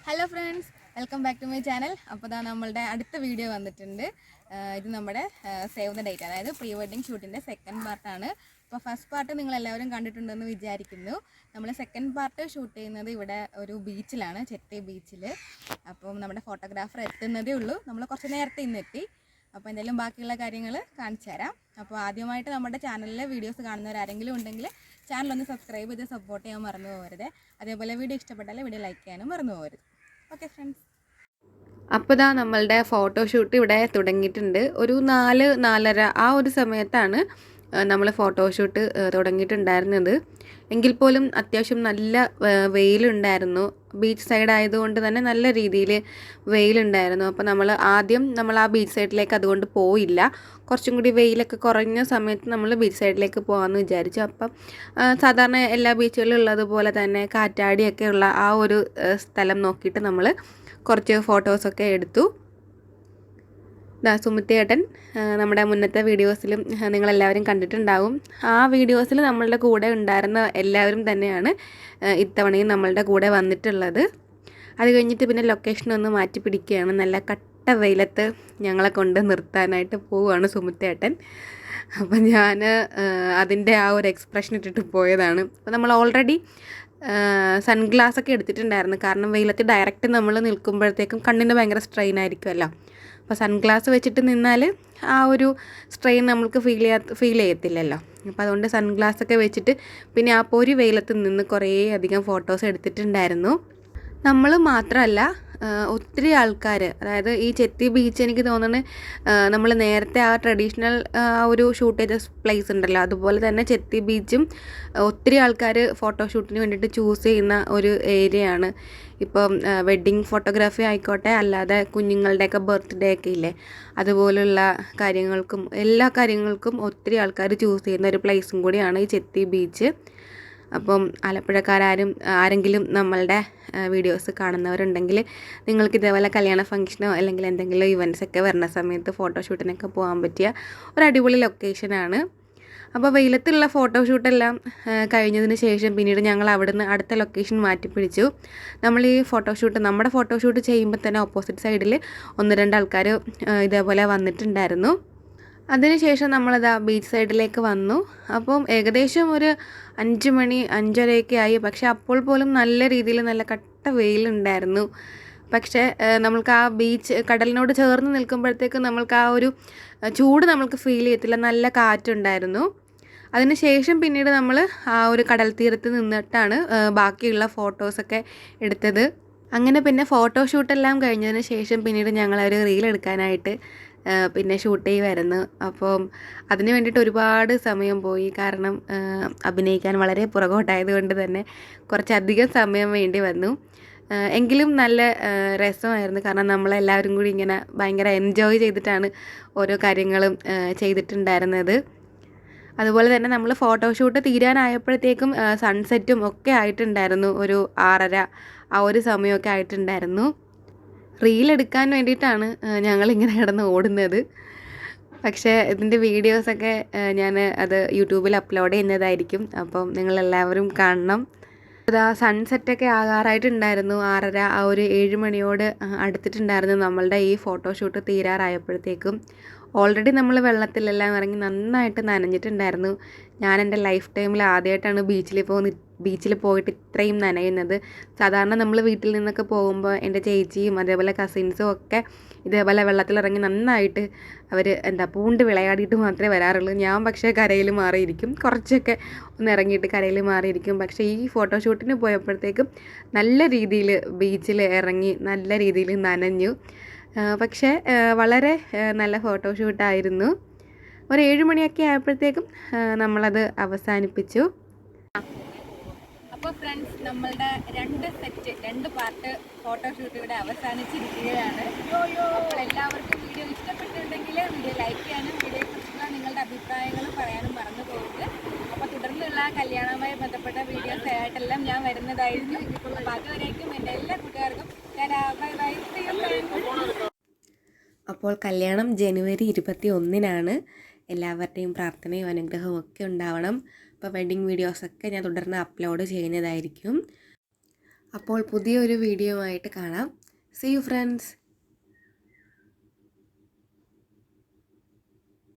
Hello friends, welcome back to my channel. അപ്പോൾ ഇതാ നമ്മളുടെ അടുത്ത വീഡിയോ വന്നിട്ടുണ്ട്. ഇത് നമ്മുടെ സേവ് ദ ഡേറ്റ്, അതായത് പ്രീ വെഡിങ് ഷൂട്ടിൻ്റെ സെക്കൻഡ് പാർട്ടാണ്. അപ്പോൾ ഫസ്റ്റ് പാർട്ട് നിങ്ങളെല്ലാവരും കണ്ടിട്ടുണ്ടെന്ന് വിചാരിക്കുന്നു. നമ്മൾ സെക്കൻഡ് പാർട്ട് ഷൂട്ട് ചെയ്യുന്നത് ഇവിടെ ഒരു ബീച്ചിലാണ്, ചെത്തി ബീച്ചിൽ. അപ്പം നമ്മുടെ ഫോട്ടോഗ്രാഫർ എത്തുന്നതേ ഉള്ളൂ. നമ്മൾ കുറച്ച് നേരത്തെ ഇന്നെത്തി. അപ്പോൾ എന്തെങ്കിലും ബാക്കിയുള്ള കാര്യങ്ങൾ കാണിച്ചു തരാം. അപ്പോൾ ആദ്യമായിട്ട് നമ്മുടെ ചാനലിലെ വീഡിയോസ് കാണുന്നവരാരെങ്കിലും ഉണ്ടെങ്കിൽ ചാനലൊന്ന് സബ്സ്ക്രൈബ് ചെയ്ത് സപ്പോർട്ട് ചെയ്യാൻ മറന്നു പോകരുത്. അതേപോലെ വീഡിയോ ഇഷ്ടപ്പെട്ടാൽ വീഡിയോ ലൈക്ക് ചെയ്യാനും മറന്നു പോകരുത്. ഓക്കെ ഫ്രണ്ട്സ്, അപ്പോൾ ഇതാ നമ്മളുടെ ഫോട്ടോഷൂട്ട് ഇവിടെ തുടങ്ങിയിട്ടുണ്ട്. ഒരു 4-4:30 ആ ഒരു സമയത്താണ് നമ്മൾ ഫോട്ടോഷൂട്ട് തുടങ്ങിയിട്ടുണ്ടായിരുന്നത്. എങ്കിൽ പോലും അത്യാവശ്യം നല്ല വെയിലുണ്ടായിരുന്നു. ബീച്ച് സൈഡ് ആയതുകൊണ്ട് തന്നെ നല്ല രീതിയിൽ വെയിലുണ്ടായിരുന്നു. അപ്പോൾ നമ്മൾ ആ ബീച്ച് സൈഡിലേക്ക് അതുകൊണ്ട് പോയില്ല. കുറച്ചും കൂടി വെയിലൊക്കെ കുറഞ്ഞ സമയത്ത് നമ്മൾ ബീച്ച് സൈഡിലേക്ക് പോകാമെന്ന് വിചാരിച്ചു. അപ്പം സാധാരണ എല്ലാ ബീച്ചുകളിലും ഉള്ളതുപോലെ തന്നെ കാറ്റാടിയൊക്കെ ഉള്ള ആ ഒരു സ്ഥലം നോക്കിയിട്ട് നമ്മൾ കുറച്ച് ഫോട്ടോസൊക്കെ എടുത്തു. സുമിത്തേട്ടൻ നമ്മുടെ മുന്നത്തെ വീഡിയോസിലും നിങ്ങളെല്ലാവരും കണ്ടിട്ടുണ്ടാവും. ആ വീഡിയോസിൽ നമ്മളുടെ കൂടെ ഉണ്ടായിരുന്ന എല്ലാവരും തന്നെയാണ് ഇത്തവണയും നമ്മളുടെ കൂടെ വന്നിട്ടുള്ളത്. അത് കഴിഞ്ഞിട്ട് പിന്നെ ലൊക്കേഷൻ ഒന്ന് മാറ്റി പിടിക്കുകയാണ്. നല്ല കട്ട വെയിലത്ത് ഞങ്ങളെ കൊണ്ട് നിർത്താനായിട്ട് പോവുകയാണ് സുമിത്തേട്ടൻ. അപ്പം ഞാൻ അതിൻ്റെ ആ ഒരു എക്സ്പ്രഷൻ ഇട്ടിട്ട് പോയതാണ്. അപ്പോൾ നമ്മൾ ഓൾറെഡി സൺഗ്ലാസ്സൊക്കെ എടുത്തിട്ടുണ്ടായിരുന്നു. കാരണം വെയിലത്ത് ഡയറക്റ്റ് നമ്മൾ നിൽക്കുമ്പോഴത്തേക്കും കണ്ണിന് ഭയങ്കര സ്ട്രെയിൻ ആയിരിക്കുമല്ലോ. അപ്പോൾ സൺഗ്ലാസ് വെച്ചിട്ട് നിന്നാൽ ആ ഒരു സ്ട്രെയിൻ നമ്മൾക്ക് ഫീൽ ചെയ്യത്തില്ലല്ലോ. അപ്പോൾ അതുകൊണ്ട് സൺഗ്ലാസ്സൊക്കെ വെച്ചിട്ട് പിന്നെ ആ പൊരി വെയിലത്ത് നിന്ന് കുറേ അധികം ഫോട്ടോസ് എടുത്തിട്ടുണ്ടായിരുന്നു. നമ്മൾ മാത്രമല്ല, ഒത്തിരി ആൾക്കാർ, അതായത് ഈ ചെത്തി ബീച്ച് എനിക്ക് തോന്നുന്നത് നമ്മൾ നേരത്തെ ആ ട്രഡീഷണൽ ഒരു ഷൂട്ട് ചെയ്ത പ്ലേസ് ഉണ്ടല്ലോ, അതുപോലെ തന്നെ ചെത്തി ബീച്ചും ഒത്തിരി ആൾക്കാർ ഫോട്ടോഷൂട്ടിന് വേണ്ടിയിട്ട് ചൂസ് ചെയ്യുന്ന ഒരു ഏരിയയാണ്. ഇപ്പം വെഡ്ഡിങ് ഫോട്ടോഗ്രാഫി ആയിക്കോട്ടെ, അല്ലാതെ കുഞ്ഞുങ്ങളുടെയൊക്കെ ബർത്ത്ഡേ ഒക്കെ ഇല്ലേ, അതുപോലുള്ള കാര്യങ്ങൾക്കും എല്ലാ കാര്യങ്ങൾക്കും ഒത്തിരി ആൾക്കാർ ചൂസ് ചെയ്യുന്ന ഒരു പ്ലേസും കൂടിയാണ് ഈ ചെത്തി ബീച്ച്. അപ്പം ആരെങ്കിലും നമ്മളുടെ വീഡിയോസ് കാണുന്നവരുണ്ടെങ്കിൽ നിങ്ങൾക്ക് ഇതേപോലെ കല്യാണ ഫംഗ്ഷനോ അല്ലെങ്കിൽ എന്തെങ്കിലും ഇവൻറ്റ്സൊക്കെ വരുന്ന സമയത്ത് ഫോട്ടോഷൂട്ടിനൊക്കെ പോകാൻ പറ്റിയ ഒരു അടിപൊളി ലൊക്കേഷനാണ്. അപ്പോൾ വെയിലത്തുള്ള ഫോട്ടോഷൂട്ടെല്ലാം കഴിഞ്ഞതിന് ശേഷം പിന്നീട് ഞങ്ങൾ അവിടുന്ന് അടുത്ത ലൊക്കേഷൻ മാറ്റിപ്പിടിച്ചു. നമ്മുടെ ഫോട്ടോഷൂട്ട് ചെയ്യുമ്പോൾ തന്നെ ഓപ്പോസിറ്റ് സൈഡിൽ 1-2 ആൾക്കാർ ഇതേപോലെ വന്നിട്ടുണ്ടായിരുന്നു. അതിനുശേഷം നമ്മളത് ബീച്ച് സൈഡിലേക്ക് വന്നു. അപ്പം ഏകദേശം ഒരു 5 മണി 5:30 ആയി. പക്ഷേ അപ്പോൾ പോലും നല്ല രീതിയിൽ നല്ല കട്ട വെയിലുണ്ടായിരുന്നു. പക്ഷേ നമ്മൾക്ക് ആ കടലിനോട് ചേർന്ന് നിൽക്കുമ്പോഴത്തേക്കും നമ്മൾക്ക് ആ ഒരു ചൂട് നമ്മൾക്ക് ഫീൽ ചെയ്യത്തില്ല. നല്ല കാറ്റുണ്ടായിരുന്നു. അതിനുശേഷം പിന്നീട് നമ്മൾ ആ ഒരു കടൽ തീരത്ത് നിന്നിട്ടാണ് ബാക്കിയുള്ള ഫോട്ടോസൊക്കെ എടുത്തത്. അങ്ങനെ പിന്നെ ഫോട്ടോഷൂട്ടെല്ലാം കഴിഞ്ഞതിന് ശേഷം പിന്നീട് ഞങ്ങളൊരു റീൽ എടുക്കാനായിട്ട് പിന്നെ ഷൂട്ട് ചെയ്യുമായിരുന്നു. അപ്പം അതിന് വേണ്ടിയിട്ട് ഒരുപാട് സമയം പോയി. കാരണം അഭിനയിക്കാൻ വളരെ പുറകോട്ടായതുകൊണ്ട് തന്നെ കുറച്ചധികം സമയം വേണ്ടി വന്നു. എങ്കിലും നല്ല രസമായിരുന്നു. കാരണം നമ്മളെല്ലാവരും കൂടി ഇങ്ങനെ ഭയങ്കര എൻജോയ് ചെയ്തിട്ടാണ് ഓരോ കാര്യങ്ങളും ചെയ്തിട്ടുണ്ടായിരുന്നത്. അതുപോലെ തന്നെ നമ്മൾ ഫോട്ടോഷൂട്ട് തീരാനായപ്പോഴത്തേക്കും സൺസെറ്റും ഒക്കെ ആയിട്ടുണ്ടായിരുന്നു. ഒരു 6:30 ആ ഒരു സമയമൊക്കെ ആയിട്ടുണ്ടായിരുന്നു. റീലെടുക്കാൻ വേണ്ടിയിട്ടാണ് ഞങ്ങളിങ്ങനെ കിടന്ന് ഓടുന്നത്. പക്ഷേ ഇതിൻ്റെ വീഡിയോസൊക്കെ ഞാൻ അത് യൂട്യൂബിൽ അപ്ലോഡ് ചെയ്യുന്നതായിരിക്കും. അപ്പം നിങ്ങളെല്ലാവരും കാണണം. അതാ സൺസെറ്റൊക്കെ ആകാറായിട്ടുണ്ടായിരുന്നു. 6:30 ആ ഒരു 7 മണിയോട് അടുത്തിട്ടുണ്ടായിരുന്നു നമ്മളുടെ ഈ ഫോട്ടോഷൂട്ട് തീരാറായപ്പോഴത്തേക്കും. ഓൾറെഡി നമ്മൾ വെള്ളത്തിലെല്ലാം ഇറങ്ങി നന്നായിട്ട് നനഞ്ഞിട്ടുണ്ടായിരുന്നു. ഞാൻ എൻ്റെ ലൈഫ് ടൈമിൽ ആദ്യമായിട്ടാണ് ബീച്ചിൽ പോയിട്ട് ഇത്രയും നനയുന്നത്. സാധാരണ നമ്മൾ വീട്ടിൽ നിന്നൊക്കെ പോകുമ്പോൾ എൻ്റെ ചേച്ചിയും അതേപോലെ കസിൻസും ഒക്കെ ഇതേപോലെ വെള്ളത്തിലിറങ്ങി നന്നായിട്ട് അവർ പൂണ്ട് വിളയാടിയിട്ട് മാത്രമേ വരാറുള്ളൂ. ഞാൻ പക്ഷേ കരയിൽ മാറിയിരിക്കും, കുറച്ചൊക്കെ ഒന്ന് ഇറങ്ങിയിട്ട് കരയിൽ മാറിയിരിക്കും. പക്ഷേ ഈ ഫോട്ടോഷൂട്ടിന് പോയപ്പോഴത്തേക്കും നല്ല രീതിയിൽ ബീച്ചിൽ ഇറങ്ങി നല്ല രീതിയിൽ നനഞ്ഞു. പക്ഷേ വളരെ നല്ല ഫോട്ടോഷൂട്ടായിരുന്നു. ഒരു 7 മണിയൊക്കെ ആയപ്പോഴത്തേക്കും നമ്മളത് അവസാനിപ്പിച്ചു. അപ്പോൾ ഫ്രണ്ട്സ്, നമ്മളുടെ 2 പാർട്ട് ഫോട്ടോഷൂട്ട് ഇവിടെ അവസാനിച്ചിരിക്കുകയാണ്. അപ്പോൾ എല്ലാവർക്കും വീഡിയോ ഇഷ്ടപ്പെട്ടിട്ടുണ്ടെങ്കിൽ വീഡിയോ ലൈക്ക് ചെയ്യാനും വീഡിയോയെക്കുറിച്ചുള്ള നിങ്ങളുടെ അഭിപ്രായങ്ങളും പറയാനും മറന്നു പോകരുത്. അപ്പോൾ തുടർന്നുള്ള കല്യാണവുമായി ബന്ധപ്പെട്ട വീഡിയോസ് ആയിട്ടെല്ലാം ഞാൻ വരുന്നതായിരിക്കും. അപ്പോൾ അതുവരേക്കും എൻ്റെ എല്ലാ കൂട്ടുകാർക്കും ബൈ ബൈ. അപ്പോൾ കല്യാണം ജനുവരി 21-നാണ്. എല്ലാവരുടെയും പ്രാർത്ഥനയും അനുഗ്രഹവും ഒക്കെ ഉണ്ടാവണം. അപ്പോൾ വെഡ്ഡിങ് വീഡിയോസൊക്കെ ഞാൻ തുടർന്ന് അപ്ലോഡ് ചെയ്യുന്നതായിരിക്കും. അപ്പോൾ പുതിയൊരു വീഡിയോ ആയിട്ട് കാണാം. See you friends.